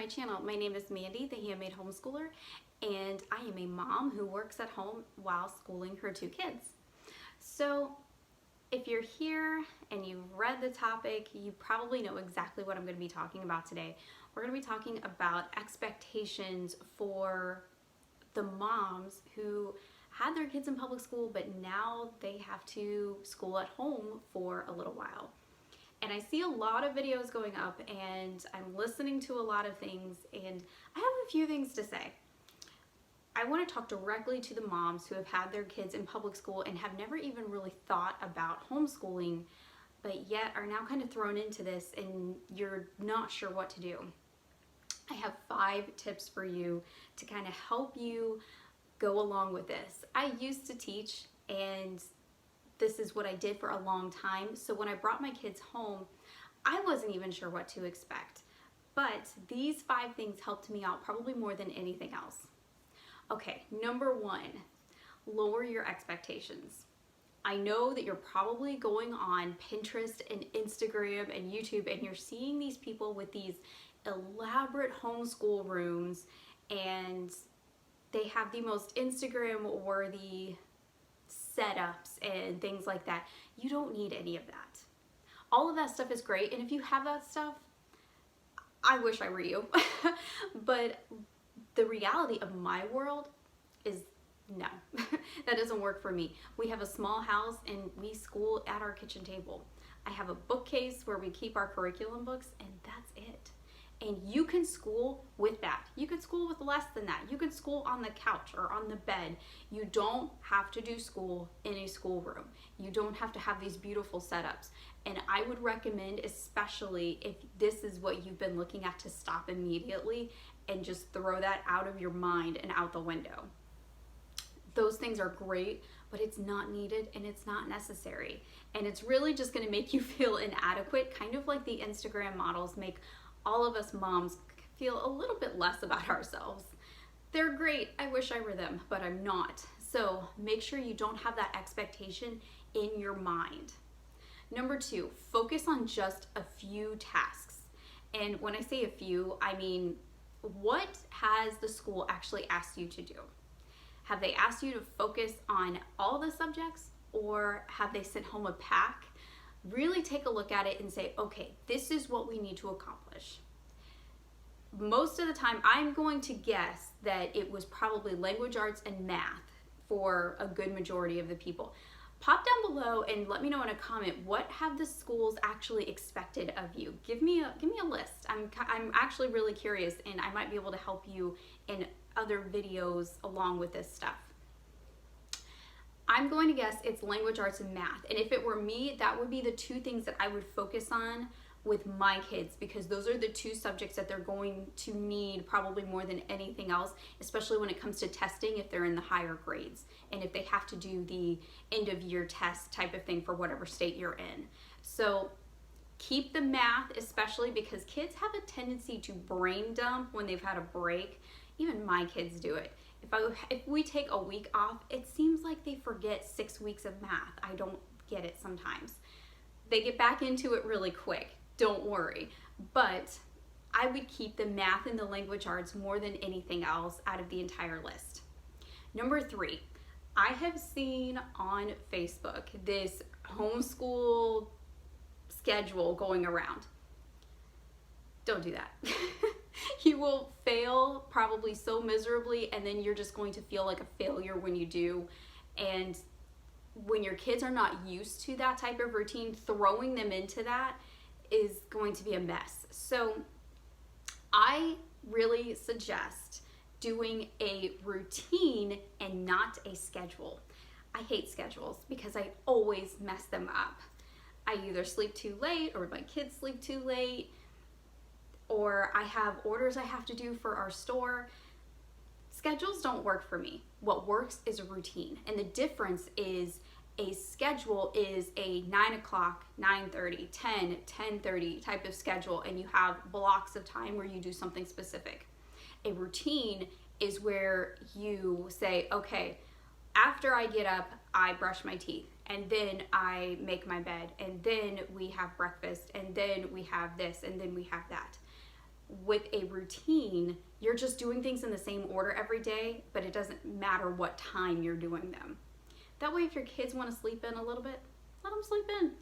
my channel. My name is Mandy, the Handmade Homeschooler, and I am a mom who works at home while schooling her two kids. So if you're here and you've read the topic, you probably know exactly what I'm going to be talking about today. We're going to be talking about expectations for the moms who had their kids in public school, but now they have to school at home for a little while. And I see a lot of videos going up and I'm listening to a lot of things, and I have a few things to say. I want to talk directly to the moms who have had their kids in public school and have never even really thought about homeschooling, but yet are now kind of thrown into this and you're not sure what to do. I have 5 tips for you to kind of help you go along with this. I used to teach, and this is what I did for a long time. So when I brought my kids home, I wasn't even sure what to expect. But these 5 things helped me out probably more than anything else. Okay, number 1, lower your expectations. I know that you're probably going on Pinterest and Instagram and YouTube and you're seeing these people with these elaborate homeschool rooms, and they have the most Instagram-worthy setups and things like that. You don't need any of that. All of that stuff is great, and if you have that stuff, I wish I were you. But the reality of my world is no, that doesn't work for me. We have a small house and we school at our kitchen table. I have a bookcase where we keep our curriculum books, and that's it. And you can school with that. You can school with less than that. You can school on the couch or on the bed. You don't have to do school in a schoolroom. You don't have to have these beautiful setups. And I would recommend, especially if this is what you've been looking at, to stop immediately and just throw that out of your mind and out the window. Those things are great, but it's not needed and it's not necessary. And it's really just going to make you feel inadequate, kind of like the Instagram models make all of us moms feel a little bit less about ourselves. They're great. I wish I were them, but I'm not. So make sure you don't have that expectation in your mind. Number 2, focus on just a few tasks. And when I say a few, I mean, what has the school actually asked you to do? Have they asked you to focus on all the subjects, or have they sent home a pack? Really take a look at it and say, okay, this is what we need to accomplish. Most of the time, I'm going to guess that it was probably language arts and math for a good majority of the people. Pop down below and let me know in a comment, what have the schools actually expected of you? Give me a list. I'm actually really curious, and I might be able to help you in other videos along with this stuff. I'm going to guess it's language arts and math. And if it were me, that would be the 2 things that I would focus on with my kids, because those are the 2 subjects that they're going to need probably more than anything else, especially when it comes to testing if they're in the higher grades and if they have to do the end of year test type of thing for whatever state you're in. So keep the math, especially because kids have a tendency to brain dump when they've had a break. Even my kids do it. If we take a week off, it seems like they forget 6 weeks of math. I don't get it sometimes. They get back into it really quick. Don't worry. But I would keep the math and the language arts more than anything else out of the entire list. Number 3, I have seen on Facebook this homeschool schedule going around. Don't do that. You will fail probably so miserably, and then you're just going to feel like a failure when you do. And when your kids are not used to that type of routine, throwing them into that is going to be a mess. So I really suggest doing a routine and not a schedule. I hate schedules because I always mess them up. I either sleep too late, or my kids sleep too late, or I have orders I have to do for our store. Schedules don't work for me. What works is a routine. And the difference is a schedule is a 9 o'clock, 9:30, 10, 10:30 type of schedule, and you have blocks of time where you do something specific. A routine is where you say, okay, after I get up, I brush my teeth, and then I make my bed, and then we have breakfast, and then we have this, and then we have that. with a routine, you're just doing things in the same order every day, but it doesn't matter what time you're doing them. That way, if your kids want to sleep in a little bit, let them sleep in.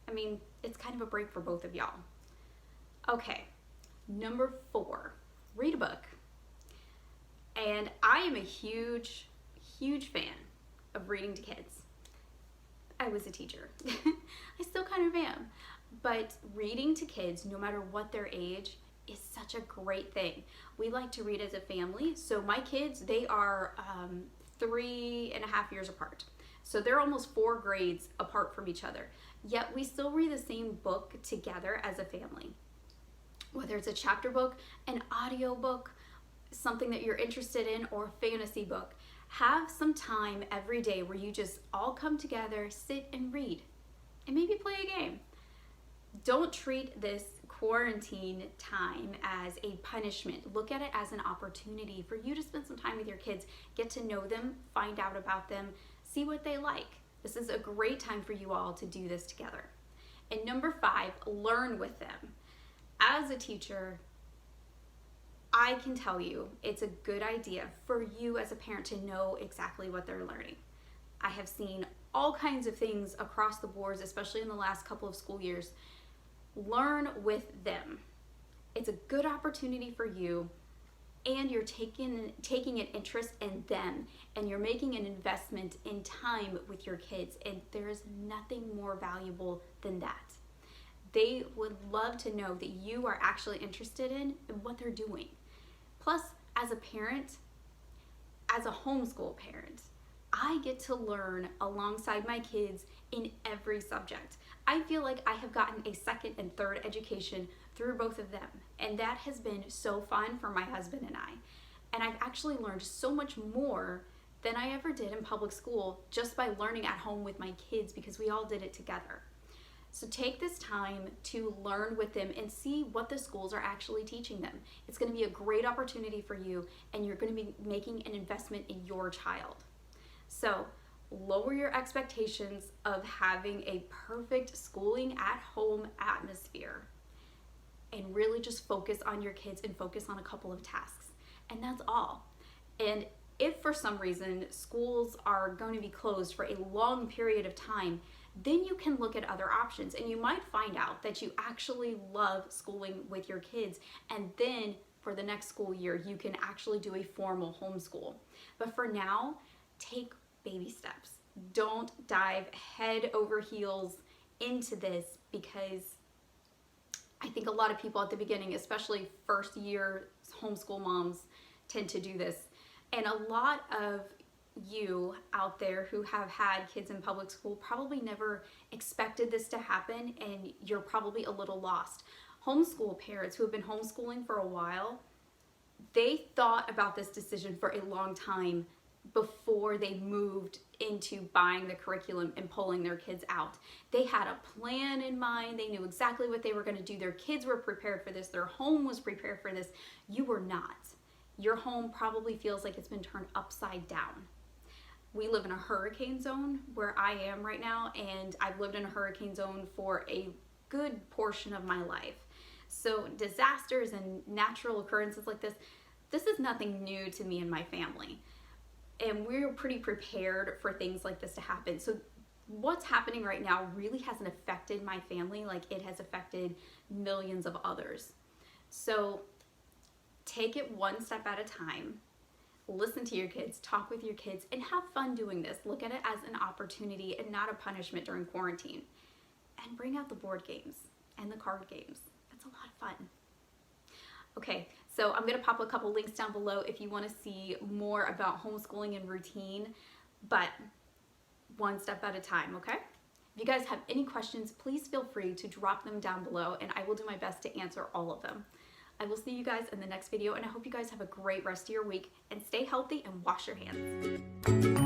I mean, it's kind of a break for both of y'all. Okay, number 4, read a book. And I am a huge fan of reading to kids. I was a teacher. I still kind of am. But reading to kids, no matter what their age, is such a great thing. We like to read as a family. So my kids, they are 3.5 years apart. So they're almost 4 grades apart from each other. Yet we still read the same book together as a family. Whether it's a chapter book, an audio book, something that you're interested in, or a fantasy book, have some time every day where you just all come together, sit and read, and maybe play a game. Don't treat this quarantine time as a punishment. Look at it as an opportunity for you to spend some time with your kids, get to know them, find out about them, see what they like. This is a great time for you all to do this together. And number 5, learn with them. As a teacher, I can tell you it's a good idea for you as a parent to know exactly what they're learning. I have seen all kinds of things across the boards, especially in the last couple of school years. Learn with them. It's a good opportunity for you, and you're taking an interest in them, and you're making an investment in time with your kids, and there's nothing more valuable than that. They would love to know that you are actually interested in what they're doing. Plus, as a parent, as a homeschool parent, I get to learn alongside my kids in every subject. I feel like I have gotten a second and third education through both of them, and that has been so fun for my husband and I. And I've actually learned so much more than I ever did in public school just by learning at home with my kids, because we all did it together. So take this time to learn with them and see what the schools are actually teaching them. It's going to be a great opportunity for you, and you're going to be making an investment in your child. So lower your expectations of having a perfect schooling at home atmosphere, and really just focus on your kids and focus on a couple of tasks. And that's all. And if for some reason schools are going to be closed for a long period of time, then you can look at other options, and you might find out that you actually love schooling with your kids, and then for the next school year you can actually do a formal homeschool. But for now, take baby steps. Don't dive head over heels into this, because I think a lot of people at the beginning, especially first year homeschool moms, tend to do this. And a lot of you out there who have had kids in public school probably never expected this to happen, and you're probably a little lost. Homeschool parents who have been homeschooling for a while, they thought about this decision for a long time before they moved into buying the curriculum and pulling their kids out. They had a plan in mind. They knew exactly what they were going to do. Their kids were prepared for this. Their home was prepared for this. You were not. Your home probably feels like it's been turned upside down. We live in a hurricane zone where I am right now, and I've lived in a hurricane zone for a good portion of my life. So disasters and natural occurrences like this is nothing new to me and my family. And we're pretty prepared for things like this to happen. So what's happening right now really hasn't affected my family like it has affected millions of others. So take it one step at a time. Listen to your kids, talk with your kids, and have fun doing this. Look at it as an opportunity and not a punishment during quarantine. And bring out the board games and the card games. It's a lot of fun. Okay, so I'm going to pop a couple links down below if you want to see more about homeschooling and routine, but one step at a time, okay? If you guys have any questions, please feel free to drop them down below, and I will do my best to answer all of them. I will see you guys in the next video, and I hope you guys have a great rest of your week, and stay healthy and wash your hands.